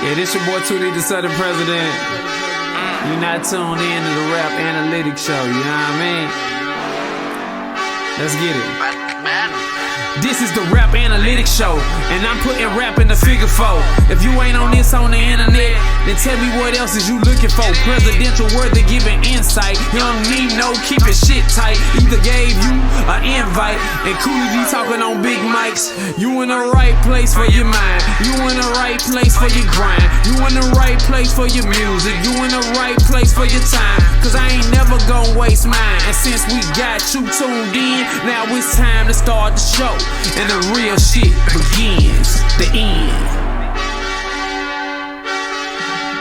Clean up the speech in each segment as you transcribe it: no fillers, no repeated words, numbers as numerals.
Yeah, this your boy Kooley, the Southern President. You're not tuned in to the Rap Analytics Show, you know what I mean? Let's get it. This is the Rap Analytics Show, and I'm putting rap in the figure four. If you ain't on this on the internet, then tell me what else is you looking for. Presidential word to giving insight. Young Nino keeping shit tight. Either gave you an invite, and Kooley be talking on big mics. You in the right place for your mind. You in the right place for your grind. You in the right place for your music. You in the right place for your time. Cause I ain't never gonna waste mine. And since we got you tuned in, now it's time to start the show. And the real shit begins. The end.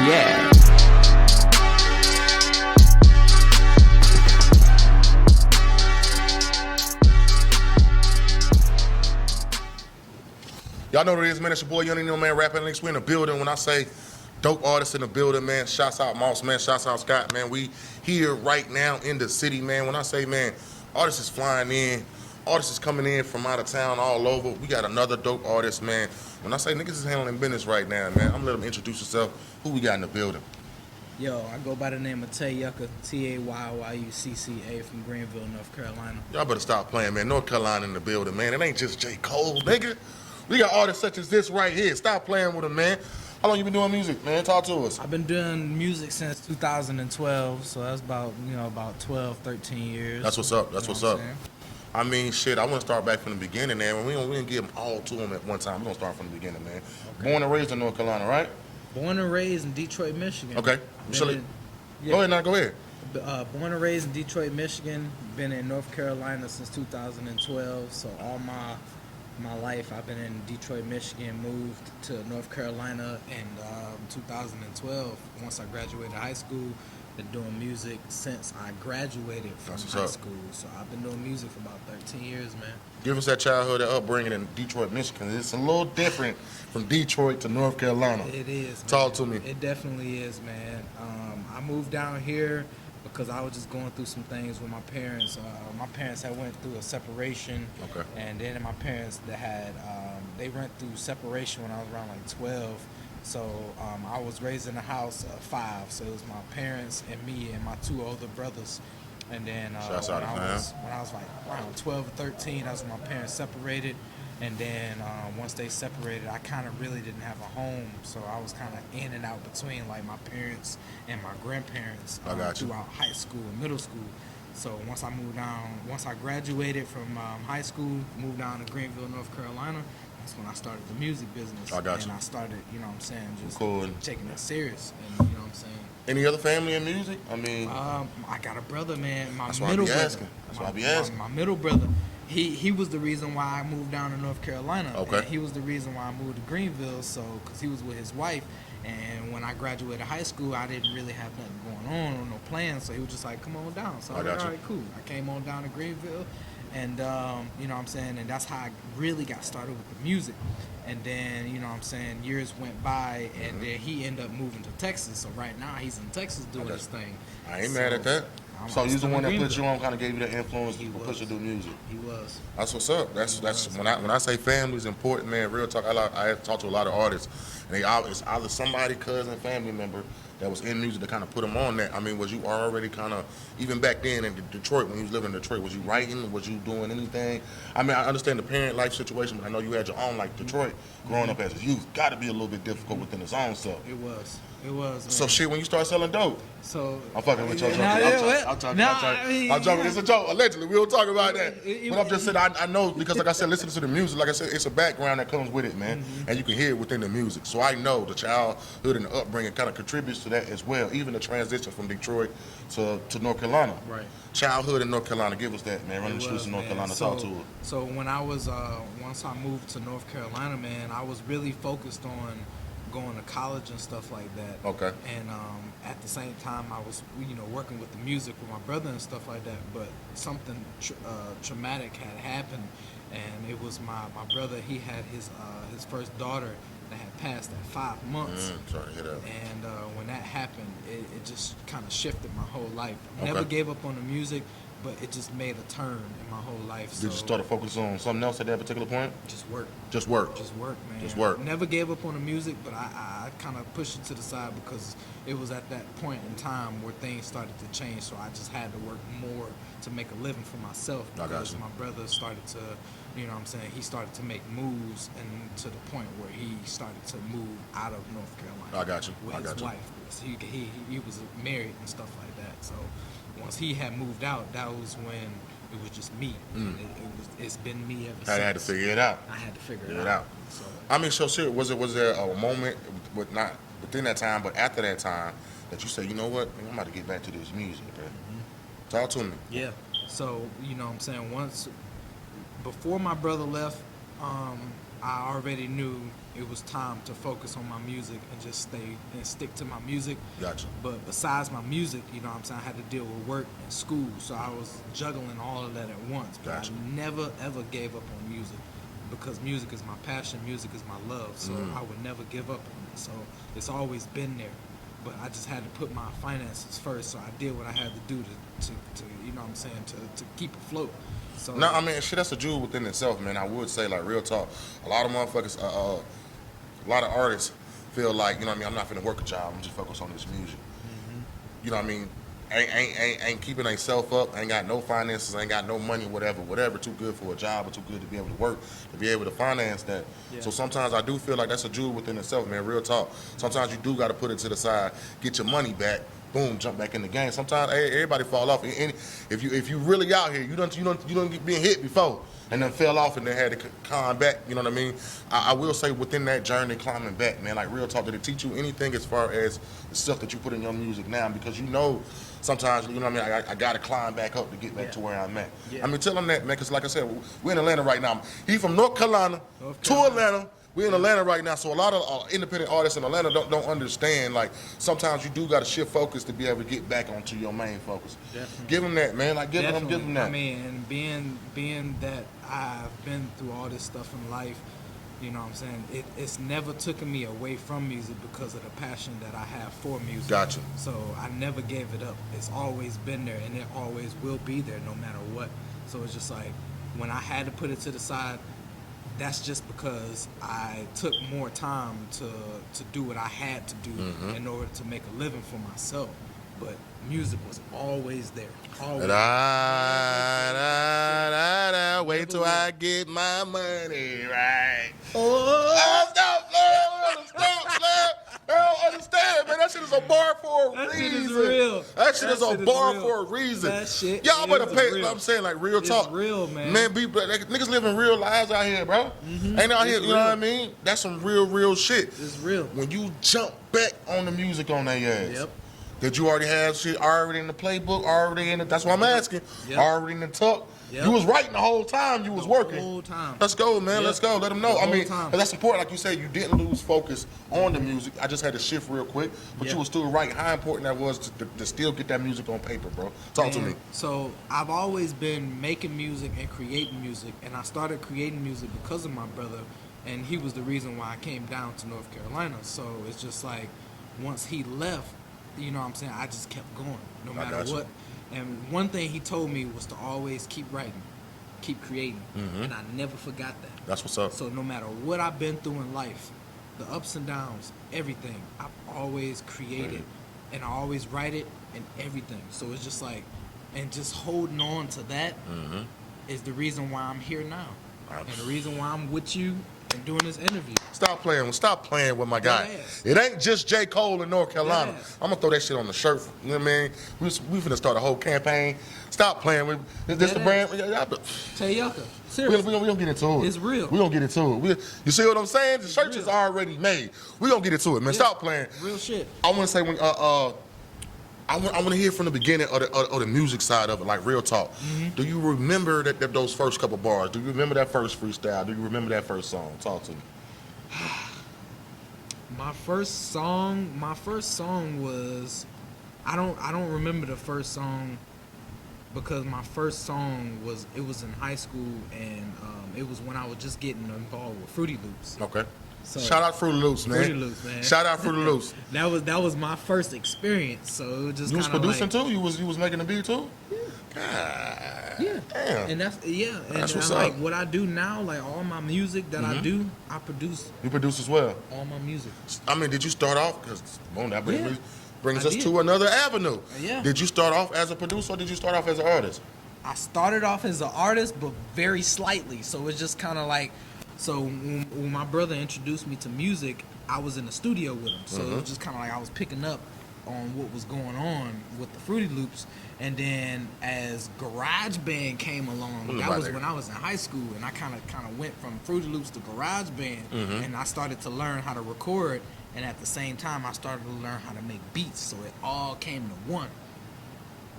Yeah. Y'all know what it is, man. It's your boy Nino, man. Rapping links. We in the building. When I say dope artists in the building, man. Shouts out Moss, man. Shouts out Scott, man. We here right now in the city, man. When I say, man, artists is flying in. Artists is coming in from out of town all over. We got another dope artist, man. When I say niggas is handling business right now, man, I'm gonna let them introduce yourself. Who we got in the building? Yo, I go by the name of Tay Yucca, Tayyucca from Greenville, North Carolina. Y'all better stop playing, man. North Carolina in the building, man. It ain't just J. Cole, nigga. We got artists such as this right here. Stop playing with them, man. How long you been doing music, man? Talk to us. I've been doing music since 2012, so that's about 12, 13 years. That's what's up. That's what's up. I mean, shit, I want to start back from the beginning, man. We didn't give them all to them at one time. We're going to start from the beginning, man. Okay. Born and raised in North Carolina, right? Born and raised in Detroit, Michigan. Okay. Go ahead now, go ahead. Born and raised in Detroit, Michigan. Been in North Carolina since 2012, so all my life I've been in Detroit, Michigan. Moved to North Carolina in 2012. Once I graduated high school, been doing music since I graduated from high school. So I've been doing music for about 13 years, man. Give us that childhood, that upbringing in Detroit, Michigan. It's a little different from Detroit to North Carolina. It is. Talk to me. It definitely is, man. I moved down here because I was just going through some things with my parents. My parents had went through a separation, and then my parents they went through separation when I was around like 12. So I was raised in a house of 5. So it was my parents and me and my 2 older brothers. And then when I was like around 12 or 13, that's when my parents separated. And then once they separated, I kind of really didn't have a home. So I was kind of in and out between like my parents and my grandparents throughout high school and middle school. So once I graduated from high school, moved down to Greenville, North Carolina, that's when I started the music business. And I started, just taking it serious. And you know what I'm saying? Any other family in music? I mean, I got a brother, man. That's why I be asking. My middle brother. He was the reason why I moved down to North Carolina. Okay. And he was the reason why I moved to Greenville, because he was with his wife. And when I graduated high school, I didn't really have nothing going on or no plans. So he was just like, come on down. So I was like, all right, cool. I came on down to Greenville. And, you know what I'm saying? And that's how I really got started with the music. And then, you know what I'm saying, years went by, and then he ended up moving to Texas. So right now, he's in Texas doing his thing. I ain't mad at that. So he's the one that put you on, kind of gave you the influence to push you to do music. He was. That's what's up. That's when I say family is important, man. Real talk. I talk to a lot of artists, and it's either somebody, cousin, family member that was in music to kind of put them on that. I mean, was you already kind of, even back then in Detroit, when you was living in Detroit, was you writing? Was you doing anything? I mean, I understand the parent life situation, but I know you had your own, like Detroit, growing up as a youth, got to be a little bit difficult within its own self. It was, man. So shit, when you start selling dope. So I'm fucking with you. I'm joking. It's a joke. Allegedly, we don't talk about that. But I'm just saying, I know, because like I said, listening to the music, like I said, it's a background that comes with it, man. And you can hear it within the music. So I know the childhood and the upbringing kind of contributes to that as well. Even the transition from Detroit to North Carolina. Right. Childhood in North Carolina, give us that, man. Running the streets of North Carolina, talk to it. So when I was, once I moved to North Carolina, man, I was really focused on going to college and stuff like that. Okay. And at the same time, I was, working with the music with my brother and stuff like that. But something traumatic had happened, and it was my brother. He had his first daughter that had passed at 5 months. Sorry to hear that. And when that happened, it just kind of shifted my whole life. I never gave up on the music, but it just made a turn in my whole life. Did you start to focus on something else at that particular point? Just work. Just work. Just work, man. Just work. Never gave up on the music, but I kind of pushed it to the side because it was at that point in time where things started to change. So I just had to work more to make a living for myself because my brother started to, you know what I'm saying, he started to make moves and to the point where he started to move out of North Carolina. I got you. With his wife. He was married and stuff like that. So once he had moved out, that was when it was just me. It's been me ever since. I had to figure it out. I had to figure it out. So I mean, so shit, was there a moment, with not within that time, but after that time, that you say, you know what, I'm about to get back to this music, bro. Talk to me. Yeah. So, you know what I'm saying, before my brother left, I already knew it was time to focus on my music and just stay and stick to my music. Gotcha. But besides my music, you know what I'm saying, I had to deal with work and school, so I was juggling all of that at once. But gotcha. I never, ever gave up on music because music is my passion, music is my love, so I would never give up on it. So it's always been there. But I just had to put my finances first, so I did what I had to do to you know what I'm saying, to keep afloat. So no, I mean, shit, that's a jewel within itself, man. I would say, like, real talk, a lot of motherfuckers, a lot of artists feel like, you know what I mean, I'm not finna work a job, I'm just focused on this music. You know what I mean? Ain't keeping themselves up, ain't got no finances, ain't got no money, whatever, too good for a job or too good to be able to work, to be able to finance that. Yeah. So sometimes I do feel like that's a jewel within itself, man, real talk. Sometimes you do got to put it to the side, get your money back, boom, jump back in the game. Sometimes everybody fall off. And if you really out here, you don't get being hit before and then fell off and then had to climb back, you know what I mean? I will say within that journey climbing back, man, like real talk, did it teach you anything as far as the stuff that you put in your music now? Because you know sometimes, you know what I mean, I got to climb back up to get back to where I'm at. Yeah. I mean, tell them that, man, because like I said, we're in Atlanta right now. He from North Carolina to Atlanta. We're in Atlanta right now, so a lot of independent artists in Atlanta don't understand, like, sometimes you do got to shift focus to be able to get back onto your main focus. Definitely. Give them that, man. Like, give them that. I mean, and being that I've been through all this stuff in life, you know what I'm saying, it's never taken me away from music because of the passion that I have for music. Gotcha. So I never gave it up. It's always been there, and it always will be there no matter what. So it's just like, when I had to put it to the side, that's just because I took more time to do what I had to do in order to make a living for myself. But music was always there. Always. Wait till I get my money right. Stop, I don't understand, man. That shit is a bar for a reason. Shit is real. That shit is a bar for a reason. That shit y'all better pay. Real. I'm saying, like, real talk. It's real, man. Man, niggas living real lives out here, bro. Ain't out here, you know what I mean? That's some real shit. It's real. When you jump back on the music on their ass. Yep. That you already have shit already in the playbook, already in it. That's what I'm asking. Yep. Already in the tuck. Yep. You was writing the whole time you was working. The whole time. Let's go, man. Yep. Let's go. Let them know. I mean, that's important. Like you said, you didn't lose focus on the music. I just had to shift real quick. But you were still writing. How important that was to still get that music on paper, bro. Talk to me. So I've always been making music and creating music. And I started creating music because of my brother. And he was the reason why I came down to North Carolina. So it's just like, once he left, you know what I'm saying, I just kept going no matter what. And one thing he told me was to always keep writing, keep creating. And I never forgot that. That's what's up. So no matter what I've been through in life, the ups and downs, everything, I've always created. And I always write it and everything. So it's just like, and just holding on to that is the reason why I'm here now. And the reason why I'm with you and doing this interview. Stop playing with my guy. It ain't just J. Cole in North Carolina. I'm gonna throw that shit on the shirt. You know what I mean? We finna start a whole campaign. Stop playing with this. The brand. Tay Yucca. Seriously. We gonna get into it. It's real. We gonna get into it. You see what I'm saying? The shirt is already made. We gonna get into it, man. Stop playing. Real shit. I wanna say when I want to hear from the beginning of the music side of it, like real talk. Do you remember those first couple bars? Do you remember that first freestyle? Do you remember that first song? Talk to me. My first song was, I don't remember the first song because my first song was in high school and it was when I was just getting involved with Fruity Loops. Okay. So, shout out Fruity Loops, man. Fruity Loops, man. Shout out Fruity Loops. That was my first experience. So it was just you was producing too. You was making the beat too. Yeah. Yeah. Damn. And That's what's like up. what I do now, like all my music that I do, I produce You produce as well. all my music. I mean, did you start off? Because that brings I us did. to another avenue. Yeah. Did you start off as a producer or did you start off as an artist? I started off as an artist, but very slightly. So it's just kind of like, so when my brother introduced me to music, I was in the studio with him. So it was just kind of like I was picking up on what was going on with the Fruity Loops. And then as GarageBand came along, that was when I was in high school, and I kind of went from Fruity Loops to GarageBand, and I started to learn how to record. And at the same time, I started to learn how to make beats. So it all came to one.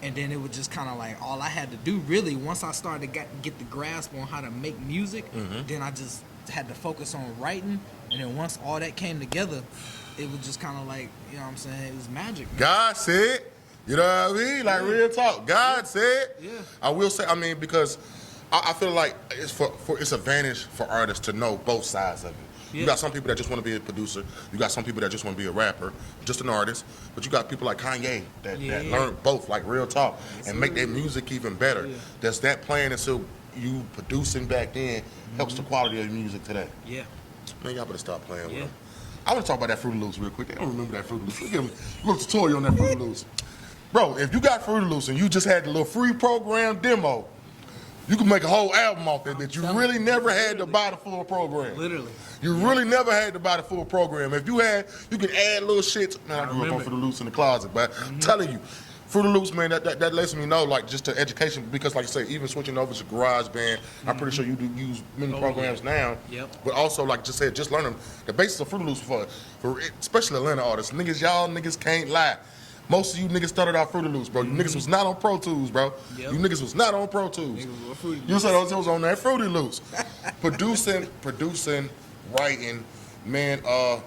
And then it was just kind of like all I had to do really, once I started to get the grasp on how to make music, then I just had to focus on writing. And then once all that came together, it was just kind of like, you know what I'm saying, it was magic, man. God said, you know what I mean? Like real talk. God said. Yeah. I will say, I mean, because I feel like it's advantage for artists to know both sides of it. You got some people that just want to be a producer. You got some people that just want to be a rapper, just an artist. But you got people like Kanye that learn both, like real talk, and make their music even better. Yeah. Does that playing into you producing back then helps the quality of your music today? Yeah. Man, y'all better stop playing with them. I want to talk about that Fruity Loops real quick. They don't remember that Fruity Loops. Give them a little tutorial on that Fruity Loops. Bro, if you got Fruity Loops and you just had the little free program demo, you can make a whole album off that bitch. You really never had to buy the full program. Literally. You really never had to buy the full program. If you had, you could add little shit. Man, I grew up on Fruity Loops in the closet, but I'm telling you, Fruity Loops, man, that lets me know, like, just the education, because, like I say, even switching over to GarageBand, I'm pretty sure you do use many programs now. Yep. But also, like just said, just learning the basics of Fruity Loops for especially Atlanta artists. Y'all niggas can't lie. Most of you niggas started out Fruity Loops, bro. You niggas was not on Pro Tools, bro. Yep. You niggas was not on Pro Tools. You said it was on that Fruity Loops. producing, writing, man. I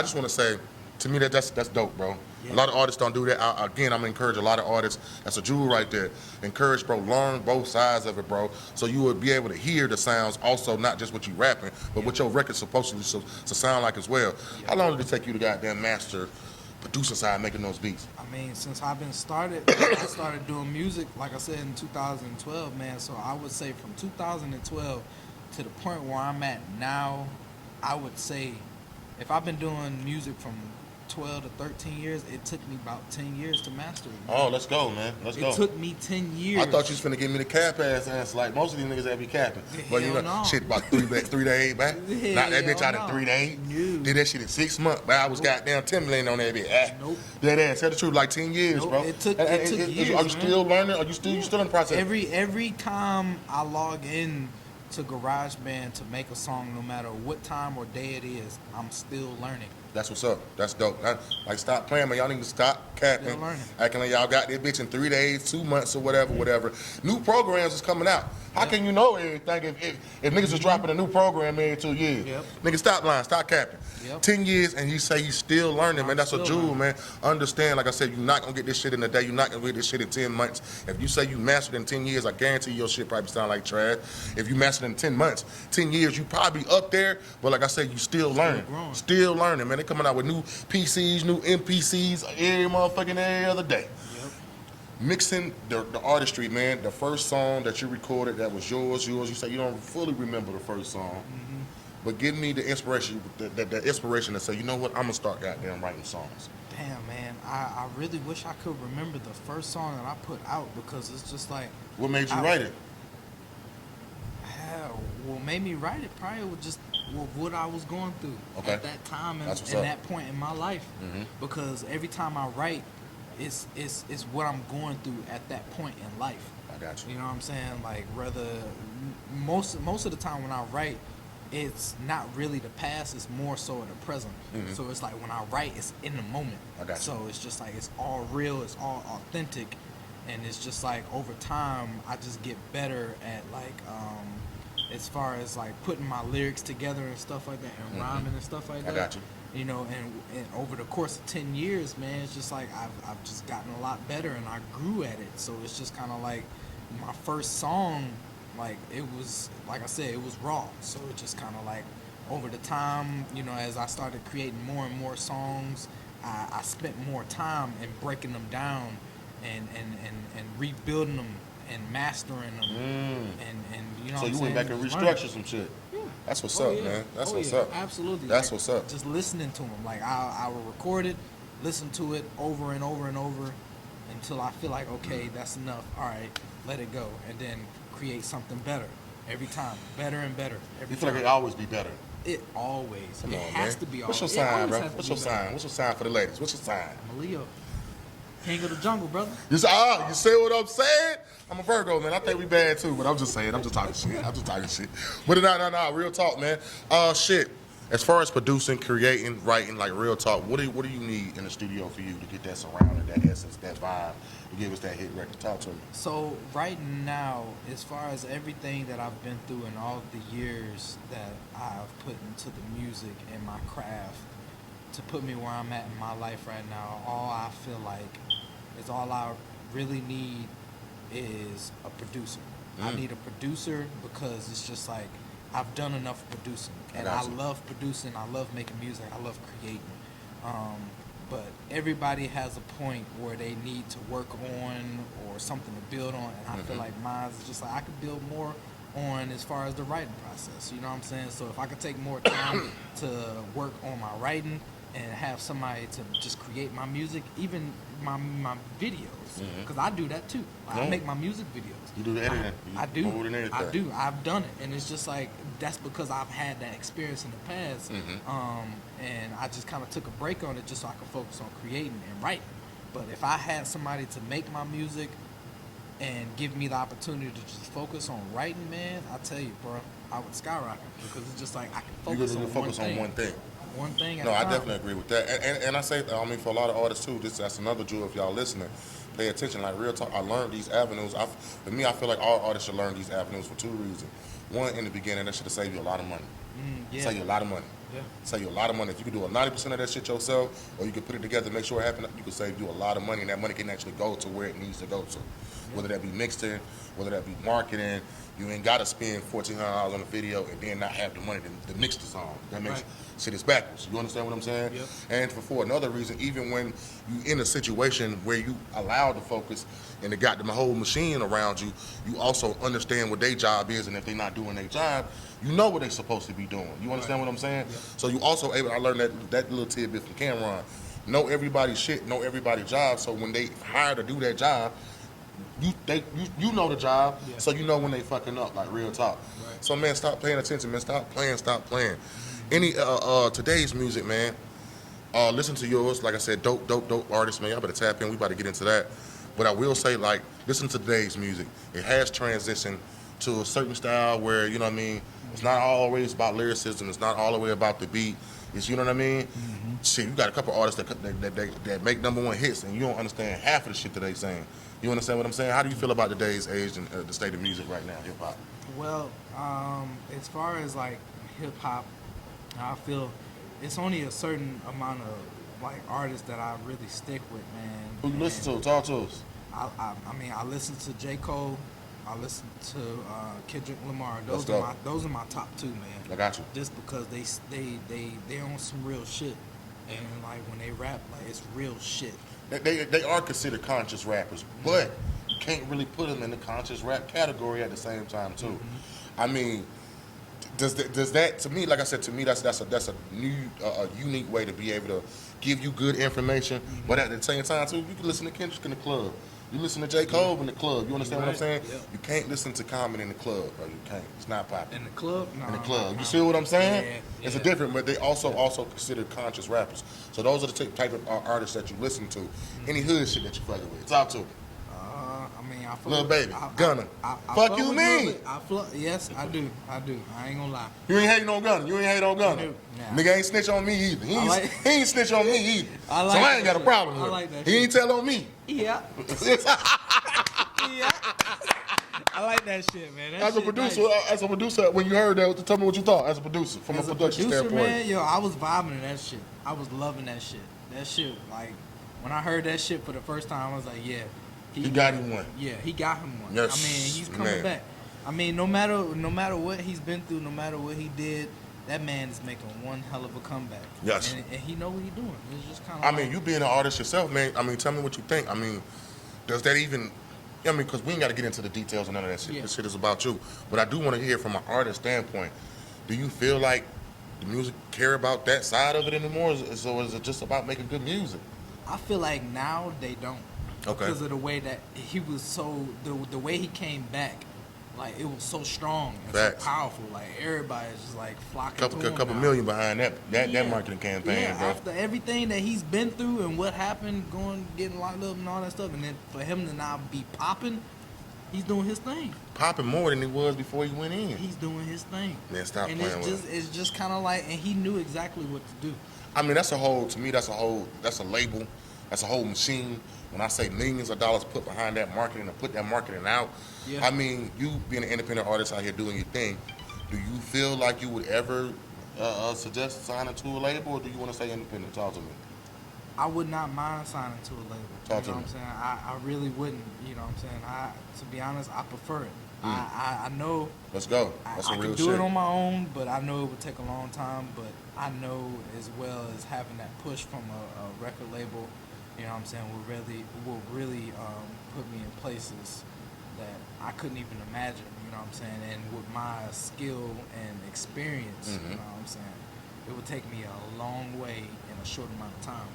just want to say, to me that's dope, bro. Yeah. A lot of artists don't do that. I'm gonna encourage a lot of artists. That's a jewel right there. Encourage, bro. Learn both sides of it, bro. So you would be able to hear the sounds, also not just what you rapping, but what your record's supposed to sound like as well. How long did it take you to goddamn master producer side making those beats? I mean, since I've been I started doing music, like I said, in 2012, man. So I would say from 2012 to the point where I'm at now, I would say if I've been doing music from 12 to 13 years, it took me about 10 years to master it. Man. Oh, let's go, man. Let's go. It took me 10 years. I thought you was finna give me the cap ass answer like most of these niggas that be capping. But you know, no. Shit about 3 to 8 back. Not that bitch out in 3 to 8. No. Did that shit in 6 months. But I was goddamn 10 million on that bitch. Nope. That ass. Tell the truth, like 10 years, bro. It took years. Are you still learning? Are you still in the process? Every time I log in to GarageBand to make a song, no matter what time or day it is, I'm still learning. That's what's up. That's dope. Like, stop playing, man. Y'all need to stop capping. Acting like y'all got that bitch in 3 days, 2 months, or whatever. New programs is coming out. How can you know everything if niggas is dropping a new program every 2 years? Yep. Niggas, stop lying. Stop capping. Yep. 10 years, and you say you still learning, man. That's a jewel, man. Understand, like I said, you're not going to get this shit in a day. You're not going to get this shit in 10 months. If you say you mastered in 10 years, I guarantee your shit probably sound like trash. If you mastered in 10 months, 10 years, you probably up there. But like I said, you still learning. Still learning, man. They coming out with new PCs, new MPCs every other day. Yep. Mixing the artistry, man. The first song that you recorded that was yours. You say you don't fully remember the first song, but give me the inspiration, the inspiration to say, you know what, I'm gonna start goddamn writing songs. Damn, man, I really wish I could remember the first song that I put out, because it's just like. What made you write it? What made me write it probably was just what I was going through at that time and that point in my life. Because every time I write, it's what I'm going through at that point in life. I got you. You know what I'm saying? Like, most of the time when I write, it's not really the past, it's more so the present. So it's like when I write, it's in the moment. I got you. So it's just like it's all real, it's all authentic, and it's just like over time I just get better at like as far as like putting my lyrics together and stuff like that, and rhyming and stuff like that. I got you. You know, and over the course of 10 years, man, it's just like I've just gotten a lot better, and I grew at it. So it's just kind of like my first song, like it was, like I said, it was raw. So it just kind of like over the time, you know, as I started creating more and more songs, I spent more time in breaking them down and rebuilding them and mastering them and you know. So what you I'm went back saying? and Just restructured some shit. Yeah. That's what's Oh, up, yeah. man. That's Oh, what's yeah. up. Absolutely. That's Like, what's up. Just listening to them, like I will record it, listen to it over and over and over until I feel like okay, that's enough. All right, let it go, and then create something better every time, better and better. Every You feel time. like it always be better. It always. Come it on, has man. to be. What's your always. sign, bro? What's your sign? What's your sign for the ladies? What's your sign? I'm a Leo. King of the jungle, brother. You say what I'm saying? I'm a Virgo, man. I think we bad too, but I'm just saying. I'm just talking shit. But no, real talk, man. Shit. As far as producing, creating, writing, like real talk, what do you need in the studio for you to get that surrounding, that essence, that vibe, to give us that hit record? Talk to me. So right now, as far as everything that I've been through and all of the years that I've put into the music and my craft to put me where I'm at in my life right now, all I feel like is all I really need is a producer. I need a producer because it's just like I've done enough producing, and I love producing. I love making music. I love creating. But everybody has a point where they need to work on or something to build on, and I feel like mine is just like I could build more on as far as the writing process. You know what I'm saying? So if I could take more time to work on my writing and have somebody to just create my music, even my videos, because I do that too. I make my music videos. You do the editing. I do. I've done it, and it's just like that's because I've had that experience in the past, and I just kind of took a break on it just so I could focus on creating and writing. But if I had somebody to make my music and give me the opportunity to just focus on writing, man, I tell you, bro, I would skyrocket because it's just like I can focus on one thing. One thing. No, I definitely agree with that, and I say, I mean, for a lot of artists too, that's another jewel. If y'all listening, pay attention. Like real talk, I learned these avenues. For me, I feel like all artists should learn these avenues for two reasons. One, in the beginning, that should have saved you a lot of money. Save you a lot of money. Yeah. Save you a lot of money. If you could do 90% of that shit yourself, or you could put it together, make sure it happens, you could save you a lot of money, and that money can actually go to where it needs to go to. Whether that be mixing, whether that be marketing, you ain't gotta spend $1,400 on a video and then not have the money to mix the song. That makes shit is backwards. You understand what I'm saying? Yep. And for another reason, even when you in a situation where you allow the focus and they got the whole machine around you, you also understand what their job is, and if they're not doing their job, you know what they're supposed to be doing. You understand what I'm saying? Yep. So you also able. I learned that little tidbit from Cameron. Know everybody's shit, know everybody's job. So when they hire to do that job, you know the job, so you know when they fucking up, like real talk. Right. So man, stop paying attention, man. Stop playing. Any today's music, man. Listen to yours. Like I said, dope artists, man. Y'all better tap in. We about to get into that. But I will say, like, listen to today's music. It has transitioned to a certain style where, you know what I mean, it's not always about lyricism. It's not all the way about the beat. It's, you know what I mean? Shit, you got a couple artists that make #1 hits, and you don't understand half of the shit that they saying. You understand what I'm saying? How do you feel about today's age and the state of music right now, hip hop? Well, as far as like hip hop, I feel it's only a certain amount of like artists that I really stick with, man. Who you listen to? Talk to us. I mean, I listen to J. Cole. I listen to Kendrick Lamar. Those are my top two, man. I got you. Just because they on some real shit, and like when they rap, like it's real shit. They are considered conscious rappers, but you can't really put them in the conscious rap category at the same time too. I mean, does that to me? Like I said, to me that's a new unique way to be able to give you good information, but at the same time too, you can listen to Kendrick in the club. You listen to J. Cole in the club. You understand what I'm saying? Yep. You can't listen to Common in the club, bro. You can't. It's not popular. In the club? No. In the club. You see what I'm saying? Yeah, it's a different, but they also considered conscious rappers. So those are the type of artists that you listen to. Any hood shit that you fucking with. Talk to me. I mean, I fuck Lil with, Baby, Gunna. I Fuck you mean? Yes, I do. I ain't gonna lie. You ain't hating on Gunna. Nah. Nigga ain't snitch on me either. He ain't snitch on me either. So I ain't got a problem with him. He ain't tell on me. Yeah. Yeah. I like that shit, man. As a producer, when you heard that, tell me what you thought as a producer, from a production standpoint. Man, yo, I was vibing to that shit. I was loving that shit. That shit, like, when I heard that shit for the first time, I was like, yeah. He got him one. Yeah, he got him one. Yes, I mean, he's coming back. I mean, no matter what he's been through, no matter what he did, that man is making one hell of a comeback. Yes. And he know what he's doing. It's just kind of I mean, you being an artist yourself, man, I mean, tell me what you think. I mean, does that even? I mean, because we ain't got to get into the details and none of that shit. Yeah. This shit is about you. But I do want to hear from an artist standpoint. Do you feel like the music care about that side of it anymore? So is it just about making good music? I feel like now they don't. Okay. Because of the way that he was so, the way he came back, like it was so strong and Facts. so powerful. Like everybody's just like flocking to him. Couple now. million behind that marketing campaign, Yeah, bro. after everything that he's been through and what happened, getting locked up and all that stuff, and then for him to now be popping, he's doing his thing. Popping more than he was before he went in. He's doing his thing. Man, stop and playing with it's just kind of like, and he knew exactly what to do. I mean, that's a label, that's a whole machine. When I say millions of dollars put behind that marketing and put that marketing out, Yeah. I mean, you being an independent artist out here doing your thing, do you feel like you would ever suggest signing to a label, or do you want to stay independent? Talk to me. I would not mind signing to a label. Talk to you know me. what I'm saying? I really wouldn't. You know what I'm saying? To be honest, I prefer it. I know Let's go. That's I some real could do shit. it on my own, but I know it would take a long time. But I know as well as having that push from a record label, you know what I'm saying, will really put me in places that I couldn't even imagine, you know what I'm saying? And with my skill and experience, you know what I'm saying, it would take me a long way in a short amount of time.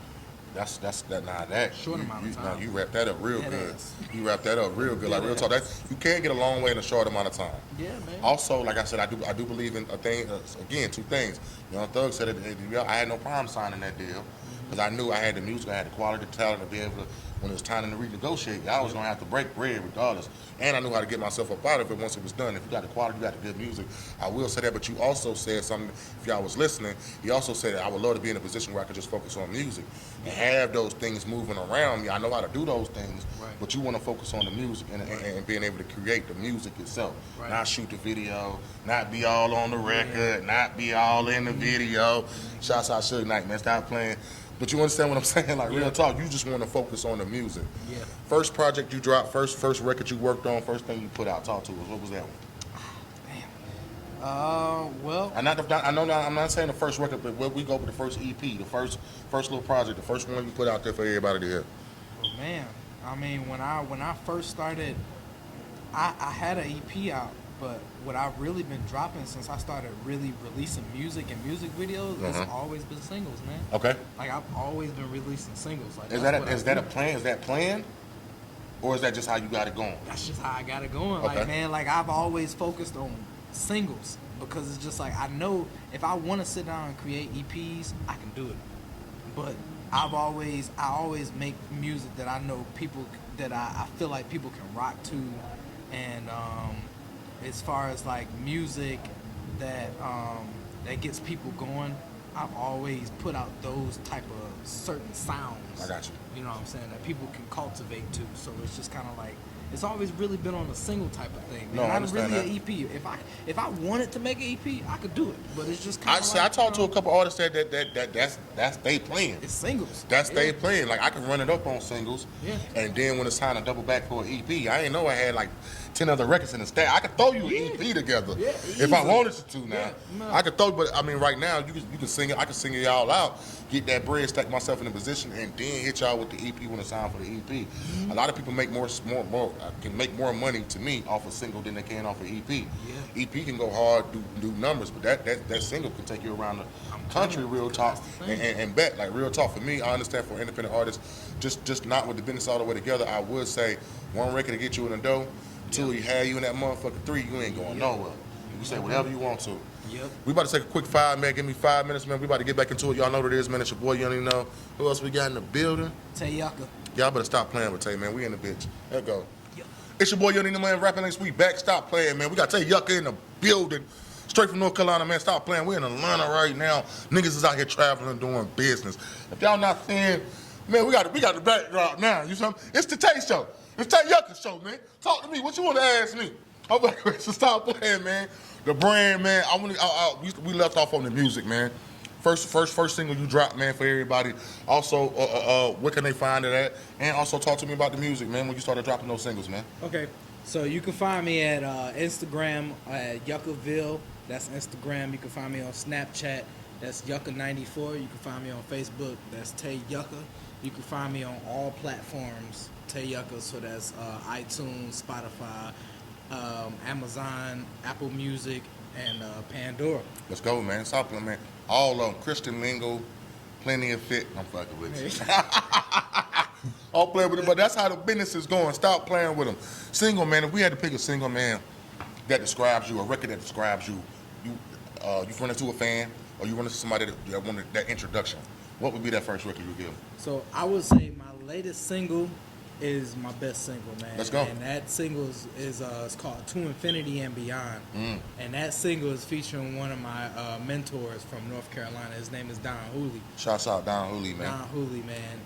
Short amount of time. You wrap that up real That good. is. You wrap that up real good. Like real talk. You can't get a long way in a short amount of time. Yeah, man. Also, like I said, I do believe in a thing. Again, two things. Young Thug said it. I had no problem signing that deal because I knew I had the music, I had the quality, the talent to be able to. When it was time to renegotiate, I was gonna have to break bread regardless. And I knew how to get myself up out of it once it was done. If you got the quality, you got the good music. I will say that, but you also said something, if y'all was listening, he also said that I would love to be in a position where I could just focus on music and have those things moving around me. I know how to do those things, Right. but you want to focus on the music and being able to create the music itself. Right. Not shoot the video, not be all on the record, not be all in the video. Shouts out Suge Knight, man, stop playing. But you understand what I'm saying? Like real talk, you just want to focus on the music. Yeah. First project you dropped, first record you worked on, first thing you put out. Talk to us. What was that one? Well, I'm not saying the first record, but we go with the first EP, the first little project, the first one you put out there for everybody to hear. well, man, I mean, when I first started, I had an EP out, but what I've really been dropping since I started really releasing music and music videos, it's always been singles, man. Okay. Like I've always been releasing singles. Like Is that a plan? Is that planned? Or is that just how you got it going? That's just how I got it going. Okay. Like, man, like I've always focused on singles because it's just like I know if I want to sit down and create EPs, I can do it. But I always make music that I know people that I feel like people can rock to, and as far as like music that that gets people going, I've always put out those type of certain sounds. I got you. You know what I'm saying? That people can cultivate to. So it's just kind of like it's always really been on a single type of thing. No, I Not understand really an EP. If I wanted to make an EP, I could do it. But it's just kind of like, I talked to a couple artists that's they playing. It's singles. That's Yeah. they playing. Like I can run it up on singles, Yeah. and then when it's time to double back for an EP, I didn't know I had like 10 other records in the stack. I could throw you an EP together Yeah, if I easily. wanted to now. Yeah, no. I could throw, but I mean right now you can sing it. I can sing it all out, get that bread, stack myself in a position, and then hit y'all with the EP when it's time for the EP. A lot of people make can make more money to me off a single than they can off an EP. Yeah. EP can go hard, do numbers, but that single can take you around the country, real talk, the thing. and bet like real talk. For me, I understand for independent artists, just not with the business all the way together. I would say one record to get you in the dough. Two, you have you in that motherfucker. Three, you ain't going nowhere. You say whatever you want to. Yep. We about to take a quick 5 minute. Give me 5 minutes, man. We about to get back into it. Y'all know what it is, man. It's your boy, you don't even know. Who else we got in the building? Tay Yucca. Y'all better stop playing with Tay, man. We in the bitch. There go. Yep. It's your boy, you don't even know, man. Rapping next week. Back. Stop playing, man. We got Tay Yucca in the building. Straight from North Carolina, man. Stop playing. We're in Atlanta right now. Niggas is out here traveling, doing business. If y'all not saying, man, we got the backdrop now. You something? It's the Tay Show. It's Tay Yucca Show, man. Talk to me. What you want to ask me? I'm like, so stop playing, man. The brand, man. We left off on the music, man. First single you dropped, man, for everybody. Also, where can they find it at? And also talk to me about the music, man, when you started dropping those singles, man. Okay. So you can find me at Instagram at Yuccaville. That's Instagram. You can find me on Snapchat. That's Yucca94. You can find me on Facebook. That's Tay Yucca. You can find me on all platforms, Tay Yucca. So that's iTunes, Spotify, Amazon, Apple Music, and Pandora. Let's go, man. Stop playing, man. All of them. Christian Lingo, Plenty of Fit. I'm fucking with you. All playing with it, but that's how the business is going. Stop playing with them. Single, man. If we had to pick a single, man, that describes you, a record that describes you, you run into a fan, or you run into somebody that wanted that introduction, what would be that first record you give? So I would say my latest single is my best single, man. Let's go. And that single is it's called To Infinity and Beyond. And that single is featuring one of my mentors from North Carolina. His name is Don Kooley. Shouts out Don Kooley, man. Don Kooley, man.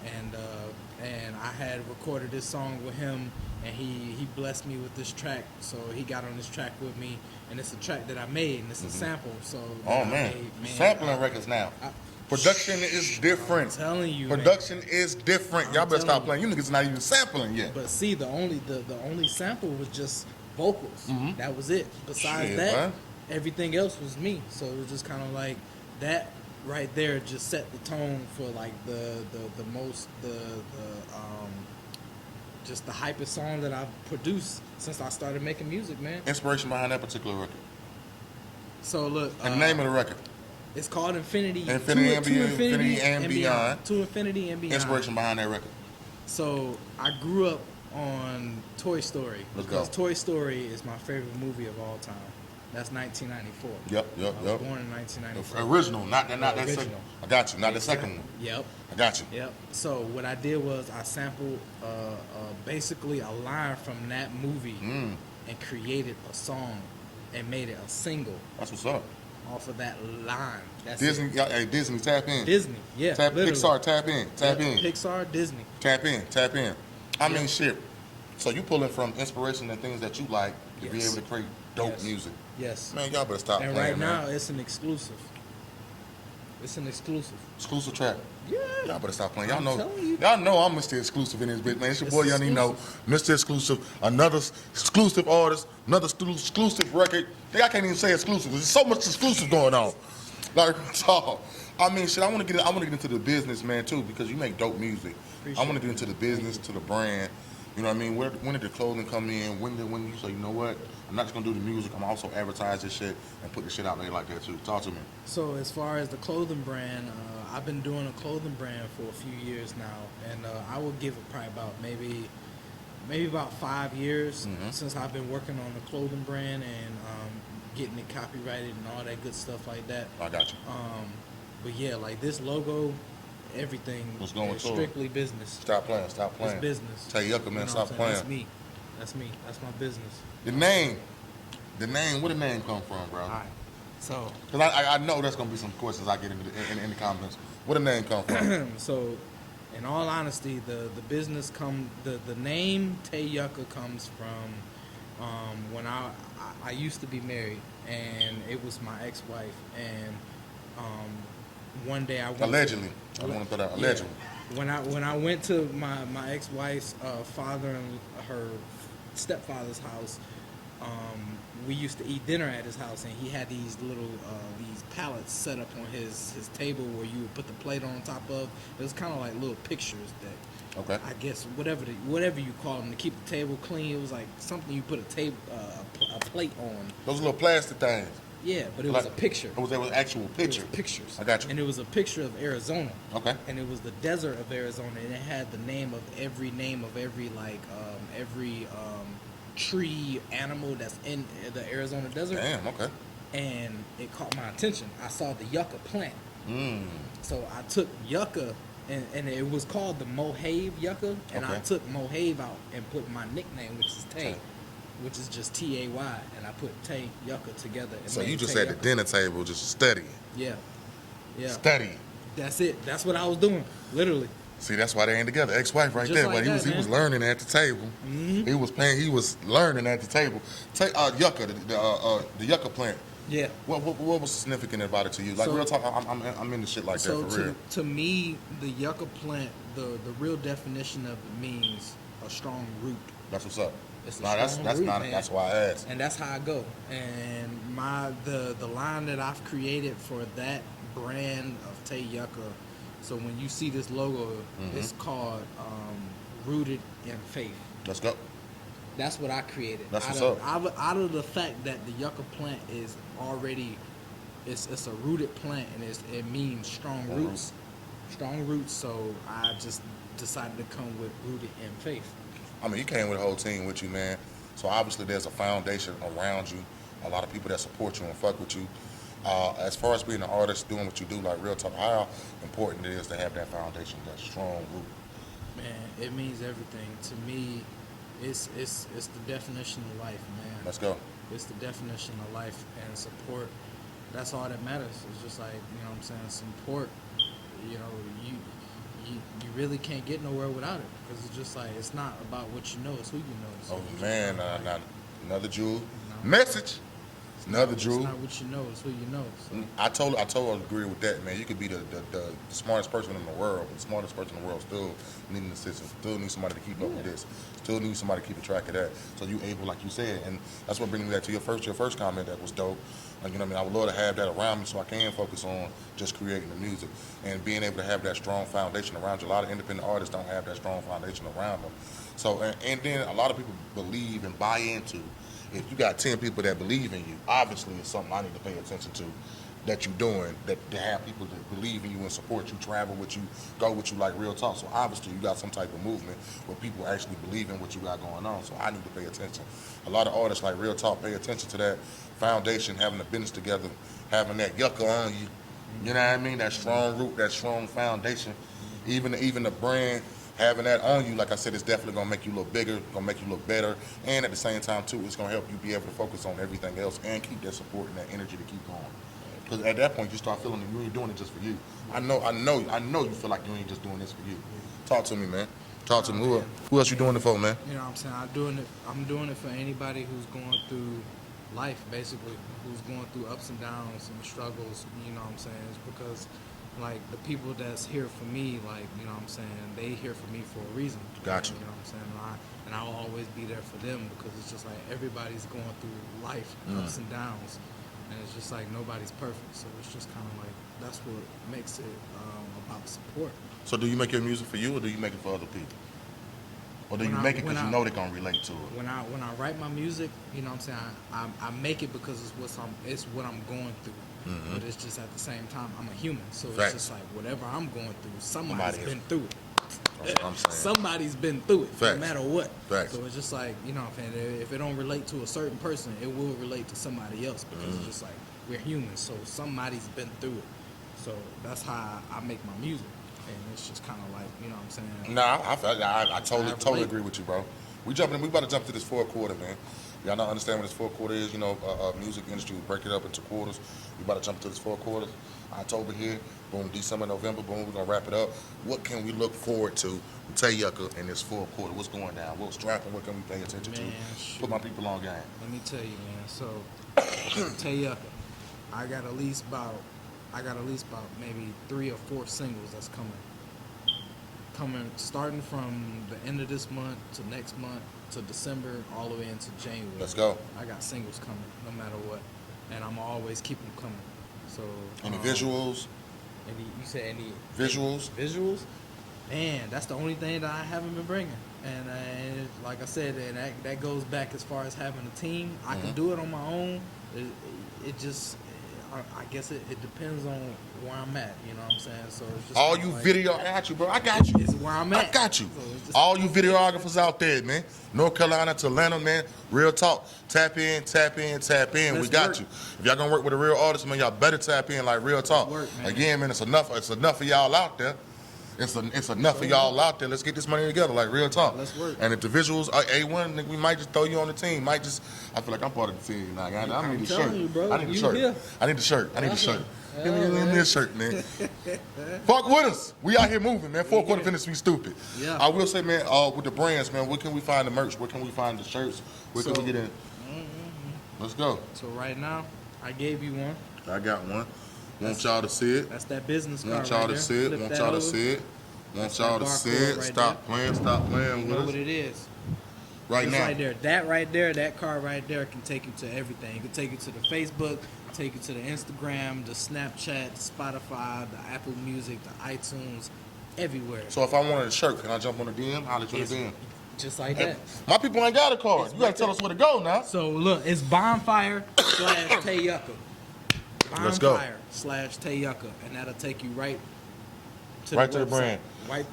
And I had recorded this song with him, and he blessed me with this track. So he got on this track with me, and it's a track that I made, and it's a sample. So man, sampling records now. Production is different. I'm telling you, production is different. Y'all better stop playing. You niggas not even sampling yet. But see, the only sample was just vocals. That was it. Besides everything else was me. So it was just kind of like that right there just set the tone for like just the hypest song that I've produced since I started making music, man. Inspiration behind that particular record. So look, and the name of the record. It's called Infinity. Infinity and Beyond. To Infinity and Beyond. Inspiration behind that record. So I grew up on Toy Story. Because Toy Story is my favorite movie of all time. That's 1994. Yep. I was born in 1994. The original, not that original. Second. I got you. Not the second one. Yep. I got you. Yep. So what I did was I sampled basically a line from that movie and created a song and made it a single. That's what's up. Off of that line. That's Disney, hey, Disney, tap in. Disney, yeah. Pixar, tap in. Pixar, Disney. Tap in. I mean, shit. So you pulling from inspiration and things that you like to be able to create dope music. Yes. Man, y'all better stop playing, man. And right now, it's an exclusive. Exclusive track. Yeah. Y'all better stop playing. Y'all know I'm Mr. Exclusive in this bitch, man. It's your boy, young Nino, Mr. Exclusive, another exclusive artist, another exclusive record. I can't even say exclusive. There's so much exclusive going on. Like, so, I mean, shit. I want to get into the business, man, too, because you make dope music. I want to get into the business, to the brand. You know what I mean? When did the clothing come in? When you say, you know what? I'm not just gonna do the music. I'm also advertise this shit and put the shit out there like that too. Talk to me. So as far as the clothing brand, I've been doing a clothing brand for a few years now, and I will give it probably about maybe about 5 years since I've been working on the clothing brand and getting it copyrighted and all that good stuff like that. I got you. But yeah, like this logo, everything is strictly business. Stop playing. It's business. Tay Yucca, man, stop playing. That's me. That's my business. The name, where the name come from, bro? All right. So, because I know there's gonna be some questions I get in the comments. Where the name come from? So, in all honesty, the business the name Tay Yucca comes from when I used to be married, and it was my ex-wife, and one day I went allegedly. I want to put out allegedly. Yeah, when I went to my ex-wife's father and her stepfather's house, we used to eat dinner at his house, and he had these little these pallets set up on his table where you would put the plate on top of. It was kind of like little pictures that I guess whatever you call them to keep the table clean. It was like something you put a plate on. Those little plastic things. Yeah, but it was a picture. It was an actual picture. Pictures. I got you. And it was a picture of Arizona. Okay. And it was the desert of Arizona, and it had the name of every like every tree, animal that's in the Arizona desert. Damn. Okay. And it caught my attention. I saw the yucca plant. So I took yucca, and it was called the Mojave yucca, and I took Mojave out and put my nickname, which is Tay. Which is just T-A-Y, and I put Tay Yucca together. And so you just at the dinner table just studying. Yeah. Studying. That's it. That's what I was doing, literally. See, that's why they ain't together. Ex-wife right just there, like but he was learning at the table. He was learning at the table. Yucca, the yucca plant. Yeah. What was significant about it to you? Like real talk, I'm into shit like that for real. To me, the yucca plant, the real definition of it means a strong root. That's what's up. That's why I asked. And that's how I go. And the line that I've created for that brand of Tay Yucca So when you see this logo, it's called Rooted in Faith. Let's go. That's what I created. That's what's up. Out of the fact that the yucca plant is already, it's a rooted plant, and it means strong roots. Strong roots, so I just decided to come with Rooted in Faith. I mean, you came with a whole team with you, man. So obviously there's a foundation around you, a lot of people that support you and fuck with you. As far as being an artist, doing what you do, like real talk, how important it is to have that foundation, that strong root. Man, it means everything. To me, it's the definition of life, man. Let's go. It's the definition of life, and support. That's all that matters. It's just like, you know what I'm saying, support. You know, you really can't get nowhere without it, because it's just like, it's not about what you know, it's who you know. So Oh man, another jewel. Message. Another jewel. It's not what you know, it's who you know. So. I totally agree with that, man. You could be the smartest person in the world, but the smartest person in the world still need an assistant, still need somebody to keep up with this, still need somebody to keep a track of that. So you able, like you said, and that's what brings me back to your first comment that was dope. Like, you know what I mean? I would love to have that around me so I can focus on just creating the music and being able to have that strong foundation around you. A lot of independent artists don't have that strong foundation around them. So, and then a lot of people believe and buy into. If you got 10 people that believe in you, obviously it's something I need to pay attention to that you're doing, that to have people that believe in you and support you, travel with you, go with you, like real talk. So obviously you got some type of movement where people actually believe in what you got going on. So I need to pay attention. A lot of artists, like real talk, pay attention to that foundation, having the business together, having that yucca on you. You know what I mean? That strong root, that strong foundation. Even the brand, having that on you, like I said, it's definitely gonna make you look bigger, gonna make you look better, and at the same time too, it's gonna help you be able to focus on everything else and keep that support and that energy to keep going. Because at that point, you start feeling that you ain't doing it just for you. I know you feel like you ain't just doing this for you. Talk to me, man. Talk to me. Who else you doing it for, man? You know what I'm saying? I'm doing it for anybody who's going through life, basically, who's going through ups and downs and struggles. You know what I'm saying? It's because, like, the people that's here for me, like, you know what I'm saying, they here for me for a reason. Gotcha. You know what I'm saying? And I'll always be there for them, because it's just like everybody's going through life, ups and downs. And it's just like nobody's perfect. So it's just kind of like, that's what makes it about support. So do you make your music for you, or do you make it for other people? Or do you make it because you know they're going to relate to it? When I write my music, you know what I'm saying, I make it because it's what I'm going through. Mm-hmm. But it's just at the same time, I'm a human. So it's just like whatever I'm going through, somebody's been through it. That's what I'm saying. Somebody's been through it, no matter what. Facts. So it's just like, you know what I'm saying, if it don't relate to a certain person, it will relate to somebody else, because it's just like, we're humans, so somebody's been through it. So that's how I make my music. And it's just kind of like, you know what I'm saying? Nah, I totally agree with you, bro. We about to jump to this fourth quarter, man. Y'all not understand what this fourth quarter is. You know, music industry, we break it up into quarters. We about to jump to this fourth quarter. October here, boom, December, November, boom, we're going to wrap it up. What can we look forward to with Tay Yucca in this fourth quarter? What's going down? What's dropping? What can we pay attention to? Put my people on game. Let me tell you, man. So, Tay Yucca, I got at least about maybe 3 or 4 singles that's coming starting from the end of this month to next month to December, all the way into January. Let's go. I got singles coming no matter what, and I'm always keep them coming. So any visuals? You said any visuals? Visuals? Man, that's the only thing that I haven't been bringing. And like I said, and that goes back as far as having a team. I can do it on my own. It just, I guess it depends on where I'm at. You know what I'm saying? So it's just all you video, I got you, bro. I got you. It's where I'm at. I got you. So all you videographers out there, man. North Carolina to Atlanta, man. Real talk. Tap in. We got you. If y'all gonna work with a real artist, man, y'all better tap in like real talk. Again, man, it's enough of y'all out there. It's enough of y'all out there. Let's get this money together, like real talk. Let's work. And if the visuals are A1, nigga, we might just throw you on the team. I feel like I'm part of the team now. I need a shirt. I need a shirt. Give me this shirt, man. Fuck with us. We out here moving, man. Fourth quarter finna be stupid. Yeah. I will say, man, with the brands, man, where can we find the merch? Where can we find the shirts? Where can we get in? Let's go. So right now, I gave you one. I got one. Want y'all to see it. That's that business card. Want y'all to see it. Want y'all to see it. Want y'all to see it. Stop playing. You know what it is. Right now. Right there. That right there, that card right there can take you to everything. It can take you to the Facebook, take you to the Instagram, the Snapchat, the Spotify, the Apple Music, the iTunes, everywhere. So if I wanted a shirt, can I jump on the DM? Holler at you on the DM. Just like that. My people ain't got a card. You gotta tell us where to go now. So look, it's bonfire/Tay Yucca. Let's go. Bonfire/Tay Yucca, and that'll take you right to the brand.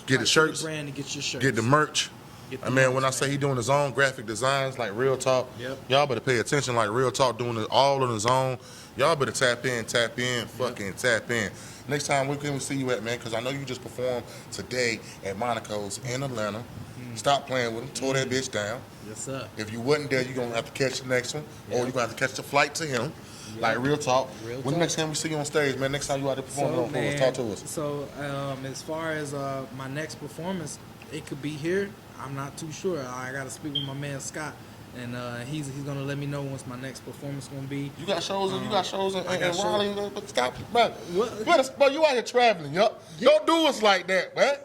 Get the shirts. To the brand and get your shirts. Get the merch. Get the And man, merch, when I say he doing his own graphic designs, like Real Talk, Yep. y'all better pay attention. Like Real Talk doing it all on his own. Y'all better tap in, fucking tap in. Next time, where can we see you at, man? Because I know you just performed today at Monaco's in Atlanta. Stop playing with him. Tore that bitch down. Yes, sir. If you wasn't there, you're going to have to catch the next one. Or you're going to have to catch the flight to him. Like Real Talk. When the next time we see you on stage, man, next time you out there performing on tours, talk to us. So, as far as my next performance, it could be here. I'm not too sure. I got to speak with my man Scott, and he's gonna let me know once my next performance gonna be. You got shows in Raleigh, but stop, bro. What? Bro, you out here traveling, yup. Yeah. Don't do us like that, man.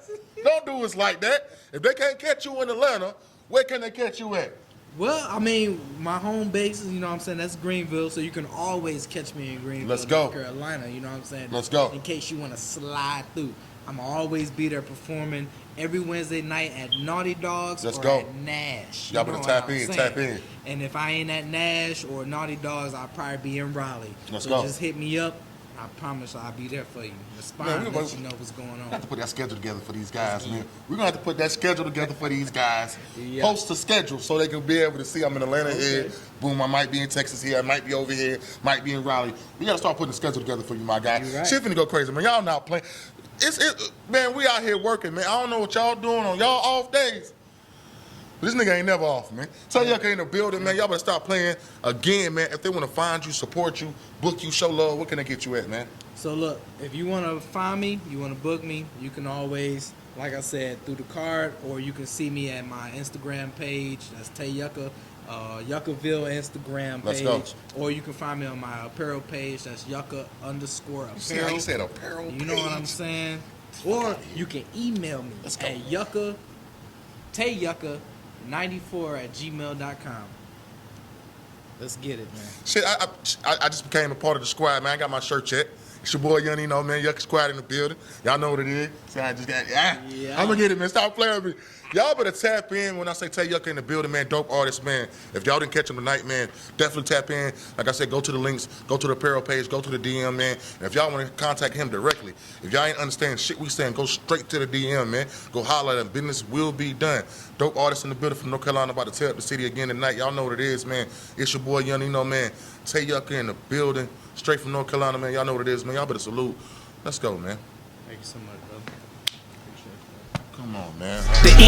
Don't do us like that. If they can't catch you in Atlanta, where can they catch you at? Well, I mean, my home base is, you know what I'm saying, that's Greenville, so you can always catch me in Greenville, Let's go. North Carolina, you know what I'm saying? Let's go. In case you want to slide through. I'm always be there performing every Wednesday night at Naughty Dogs Let's or go. at Nash. Y'all better tap in. And if I ain't at Nash or Naughty Dogs, I'll probably be in Raleigh. Let's so go. just hit me up. I promise I'll be there for you. Respond and let you know what's going on. We have to put that schedule together for these guys, man. We're going to have to put that schedule together for these guys. Yeah. Post a schedule so they can be able to see I'm in Atlanta here. Boom, I might be in Texas here. I might be over here. Might be in Raleigh. We got to start putting a schedule together for you, my guy. Right. Shit finna go crazy, man. Y'all not playing. Man, we out here working, man. I don't know what y'all doing on y'all off days. This nigga ain't never off, man. Tay Yucca in the building, man. Y'all better stop playing again, man. If they want to find you, support you, book you, show love, where can they get you at, man? So look, if you want to find me, you want to book me, you can always, like I said, through the card, or you can see me at my Instagram page. That's Tay Yucca, Yuccaville Instagram page. Let's go. Or you can find me on my apparel page. That's Yucca_apparel. You see how you said apparel You know what I'm saying? Or you can email me at TayYucca94@gmail.com. Let's get it, man. Shit, I just became a part of the squad, man. I got my shirt yet. It's your boy, Young Nino, man. Yucca Squad in the building. Y'all know what it is. So I just got, Yeah. I'm going to get it, man. Stop playing with me. Y'all better tap in when I say Tay Yucca in the building, man. Dope artist, man. If y'all didn't catch him tonight, man, definitely tap in. Like I said, go to the links, go to the apparel page, go to the DM, man. And if y'all want to contact him directly, if y'all ain't understand shit we saying, go straight to the DM, man. Go holler at him. Business will be done. Dope artist in the building from North Carolina, about to tear up the city again tonight. Y'all know what it is, man. It's your boy, Young Nino, man. Tay Yucca in the building, straight from North Carolina, man. Y'all know what it is, man. Y'all better salute. Let's go, man. Thank you so much, brother. Appreciate that. Come on, man. The end.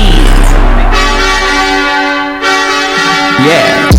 Yeah.